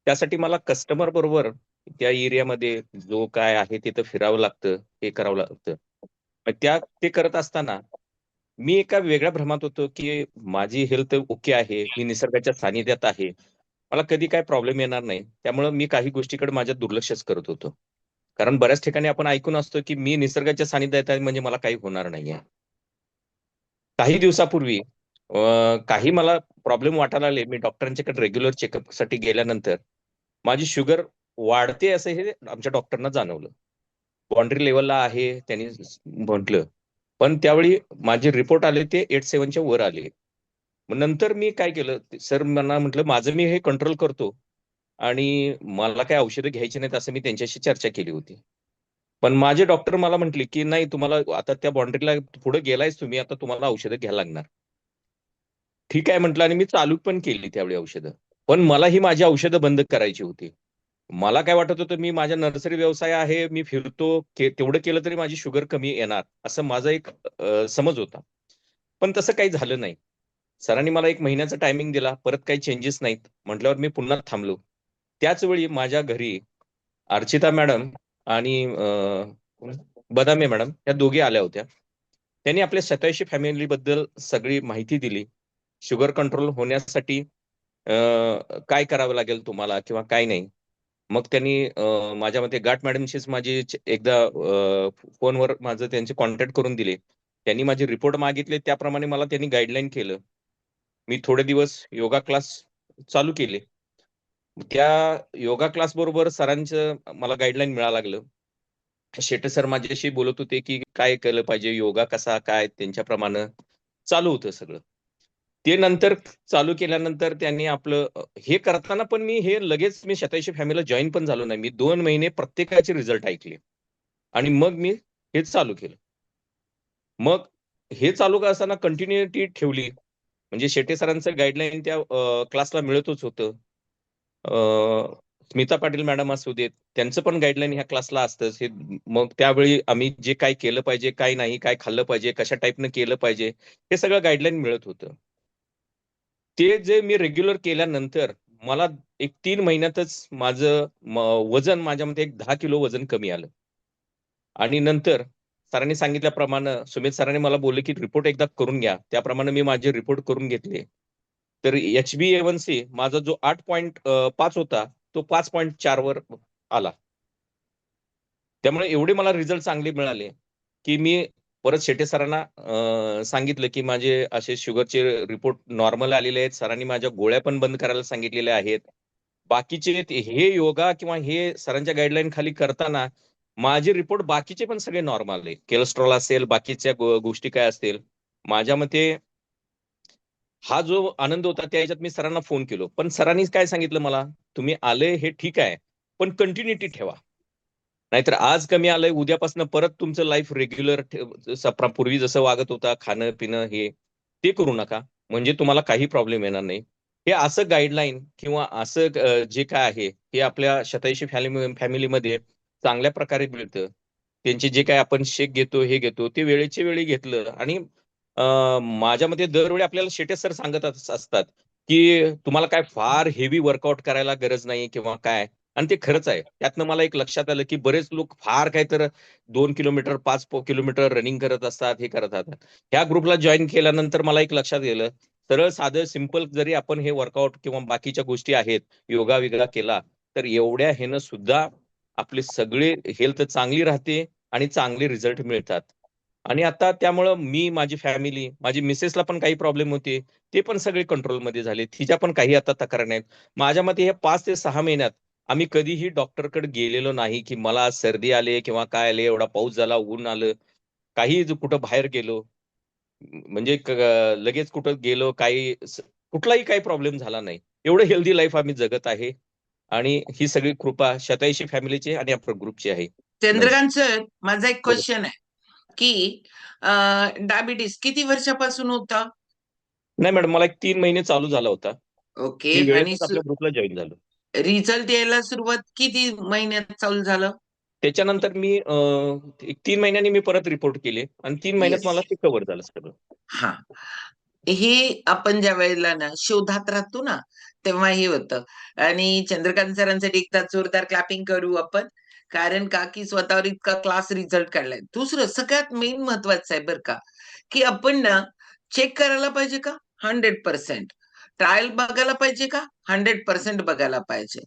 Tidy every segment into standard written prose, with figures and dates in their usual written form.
त्यासाठी मला कस्टमर बरोबर त्या एरियामध्ये जो काय आहे तिथं फिरावं लागतं, हे करावं लागतं. मग ते करत असताना मी एका वेगळ्या भ्रमात होतो, की माझी हेल्थ ओके आहे. मी निसर्गाच्या सानिध्यात आहे. मला कधी काही प्रॉब्लेम येणार नाही. त्यामुळं मी काही गोष्टीकडे माझ्या दुर्लक्षच करत होतो. कारण बऱ्याच ठिकाणी आपण ऐकून असतो, की मी निसर्गाच्या सानिध्यात आहे म्हणजे मला काही होणार नाहीये. काही दिवसापूर्वी काही मला प्रॉब्लेम वाटायला लागले. मी डॉक्टरांच्याकडे रेग्युलर चेकअपसाठी गेल्यानंतर माझी शुगर वाढते असं हे आमच्या डॉक्टरना जाणवलं. बाउंडरी लेव्हलला आहे त्यांनी म्हटलं. पण त्यावेळी माझे रिपोर्ट आले ते 87 च्या वर आले. मग नंतर मी काय केलं, सर मला म्हटलं, "माझं मी हे कंट्रोल करतो आणि मला काही औषधं घ्यायची नाहीत," असं मी त्यांच्याशी चर्चा केली होती. पण माझे डॉक्टर मला म्हटले, की "नाही, तुम्हाला आता त्या बाउंडरीला पुढे गेलायच तुम्ही, आता तुम्हाला औषधं घ्यायला लागणार." ठीक आहे म्हटलं आणि मी चालू पण केली त्यावेळी औषधं. पण मला ही माझी औषधं बंद करायची होती. मला काय वाटत होतं, मी माझा नर्सरी व्यवसाय आहे, मी फिरतो, तेवढं केलं तरी माझी शुगर कमी येणार, असं माझा एक समज होता. पण तसं काही झालं नाही. सरांनी मला 1 महिन्याचा टायमिंग दिला. परत काही चेंजेस नाहीत. म्हटल्यावर मी पुन्हा थांबलो. त्याच वेळी माझ्या घरी अर्चिता मॅडम आणि बदामे मॅडम या दोघी आल्या होत्या. त्यांनी आपल्या स्वतःची फॅमिलीबद्दल सगळी माहिती दिली. शुगर कंट्रोल होण्यासाठी काय करावं लागेल तुम्हाला किंवा काय नाही. मग त्यांनी माझ्या मते गाठ मॅडमशीच माझी एकदा फोनवर माझं त्यांचे कॉन्टॅक्ट करून दिले. त्यांनी माझे रिपोर्ट मागितले त्याप्रमाणे मला त्यांनी गाईडलाईन केलं. मी थोडे दिवस योगा क्लास चालू केले. त्या योगा क्लास बरोबर सरांचं मला गाईडलाईन मिळायला लागलं. शेटे सर माझ्याशी बोलत होते, की काय केलं पाहिजे, योगा कसा काय त्यांच्याप्रमाणे चालू होतं सगळं. ते नंतर चालू केल्यानंतर त्यांनी आपलं हे करताना पण मी हे लगेच मी 87 फॅमिलीला जॉइन पण झालो नाही. मी 2 महिने प्रत्येकाचे रिझल्ट ऐकले आणि मग मी हे चालू केलं. मग हे चालू असताना कंटिन्यूटी ठेवली. म्हणजे शेटे सरांचं गाईडलाईन त्या क्लासला मिळतच होतं. अ, स्मिता पाटील मॅडम असू देत, त्यांचं पण गाईडलाईन ह्या क्लासला असतंच. हे मग त्यावेळी आम्ही जे काय केलं पाहिजे, काय नाही, काय खाल्लं पाहिजे, कशा टाईपनं केलं पाहिजे, हे सगळं गाईडलाईन मिळत होतं. ते जे मी रेग्युलर केल्यानंतर मला एक 3 महिन्यातच माझं वजन माझ्यामध्ये एक 10 किलो वजन कमी आलं. आणि नंतर सरांनी सांगितल्याप्रमाणे सुमित सरांनी मला बोलले, की रिपोर्ट एकदा करून घ्या. त्याप्रमाणे मी माझे रिपोर्ट करून घेतले. तर HbA1c माझा जो 8.5 होता, तो 5.4 वर आला. त्यामुळे एवढे मला रिझल्ट चांगले मिळाले, की मी परत शेटे सरांना सांगितलं, की माझे असे शुगरचे रिपोर्ट नॉर्मल आलेले आहेत. सरांनी माझ्या गोळ्या पण बंद करायला सांगितलेल्या आहेत. बाकीचे हे योगा किंवा हे सरांच्या गाईडलाईन खाली करताना माझे रिपोर्ट बाकीचे पण सगळे नॉर्मल आहे. कोलेस्टेरॉल असेल, बाकीच्या गोष्टी काय असतील. माझ्या मते हा जो आनंद होता त्या ह्याच्यात मी सरांना फोन केलो. पण सरांनी काय सांगितलं मला, "तुम्ही आले हे ठीक आहे, पण कंटिन्यूटी ठेवा. नाहीतर आज कमी आलंय, उद्यापासून परत तुमचं लाईफ रेग्युलर पूर्वी जसं वागत होता, खाणं-पिणं हे, ते करू नका. म्हणजे तुम्हाला काही प्रॉब्लेम येणार नाही." हे असं गाईडलाईन किंवा असं जे काय आहे, हे आपल्या शतायुषी फॅमिलीमध्ये चांगल्या प्रकारे मिळतं. त्यांचे जे काही आपण शेक घेतो, हे घेतो, ते वेळेच्या वेळी घेतलं आणि माझ्या मते दरवेळी आपल्याला शेटे सर सांगत असतात, की तुम्हाला काय फार हेवी वर्कआउट करायला गरज नाही किंवा काय. आणि ते खरंच आहे. त्यातनं मला एक लक्षात आलं, की बरेच लोक फार काय तर 2 किलोमीटर, 5 किलोमीटर रनिंग करत असतात, हे करत असतात. ह्या ग्रुपला जॉइन केल्यानंतर मला एक लक्षात गेलं, सरळ साधं सिंपल जरी आपण हे वर्कआउट किंवा बाकीच्या गोष्टी आहेत, योगा-बिगा केला, तर एवढ्या ह्यानं सुद्धा आपली सगळी हेल्थ चांगली राहते आणि चांगले रिझल्ट मिळतात. आणि आता त्यामुळं मी, माझी फॅमिली, माझी मिसेसला पण काही प्रॉब्लेम होते. ते पण सगळे कंट्रोलमध्ये झाले. तिच्या पण काही आता तक्रार नाहीत. माझ्या मते हे 5 ते 6 महिन्यात आम्ही कधीही डॉक्टरकडे गेलेलो नाही, की मला सर्दी आली किंवा काय आले, एवढा पाऊस झाला, ऊन आलं. काहीही कुठं बाहेर गेलो, म्हणजे लगेच कुठं गेलो, कुठलाही काही प्रॉब्लेम झाला नाही. एवढं हेल्दी लाईफ आम्ही जगत आहे आणि ही सगळी कृपा शतायुषी फॅमिलीची आणि आपल्या ग्रुपची आहे. नमस्कार. चंद्रकांत सर, माझा एक बोला. क्वेश्चन आहे, की डायबिटीस किती वर्षापासून होतं? नाही मॅडम, मला एक 3 महिने चालू झाला होता. ओके. मी आणि वेळेतच आपल्या ग्रुपला जॉइन झालो. रिझल्ट यायला सुरुवात किती महिन्यात चालू झालं? त्याच्यानंतर मी एक 3 महिन्यांनी मी परत रिपोर्ट केले आणि 3 महिन्यात येस. मला ते कव्हर झालं सगळं. हां. हे आपण ज्या वेळेला ना शोधात राहतो ना, तेव्हाही होतं. आणि चंद्रकांत सरांसाठी एकदा जोरदार क्लॅपिंग करू आपण. कारण का की स्वतःवर इतका क्लास रिझल्ट काढलाय. दुसरं सगळ्यात मेन महत्वाचं आहे बरं का, की आपण ना चेक करायला पाहिजे का? 100%. ट्रायल बघायला पाहिजे का? 100% बघायला पाहिजे.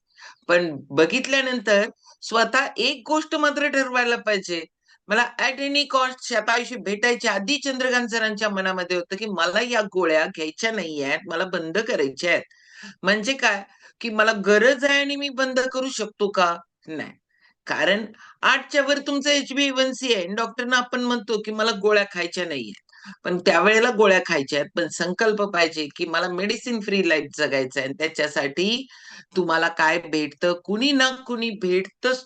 पण बघितल्यानंतर स्वतः एक गोष्ट मात्र ठरवायला पाहिजे. मला ॲट एनी कॉस्ट शतायुषी भेटायच्या आधी चंद्रकांत सरांच्या मनामध्ये होतं, की मला या गोळ्या घ्यायच्या नाहीयेत, मला बंद करायच्या आहेत. म्हणजे काय, की मला गरज आहे आणि मी बंद करू शकतो का? नाही. कारण 8च्या वर तुमचं HbA1c आहे आणि डॉक्टरना आपण म्हणतो, की मला गोळ्या खायच्या नाहीयेत. पण त्यावेळेला गोळ्या खायच्या आहेत. पण संकल्प पाहिजे, की मला मेडिसिन फ्री लाईफ जगायचं आहे आणि त्याच्यासाठी तुम्हाला काय भेटतं, कुणी ना कुणी भेटतंच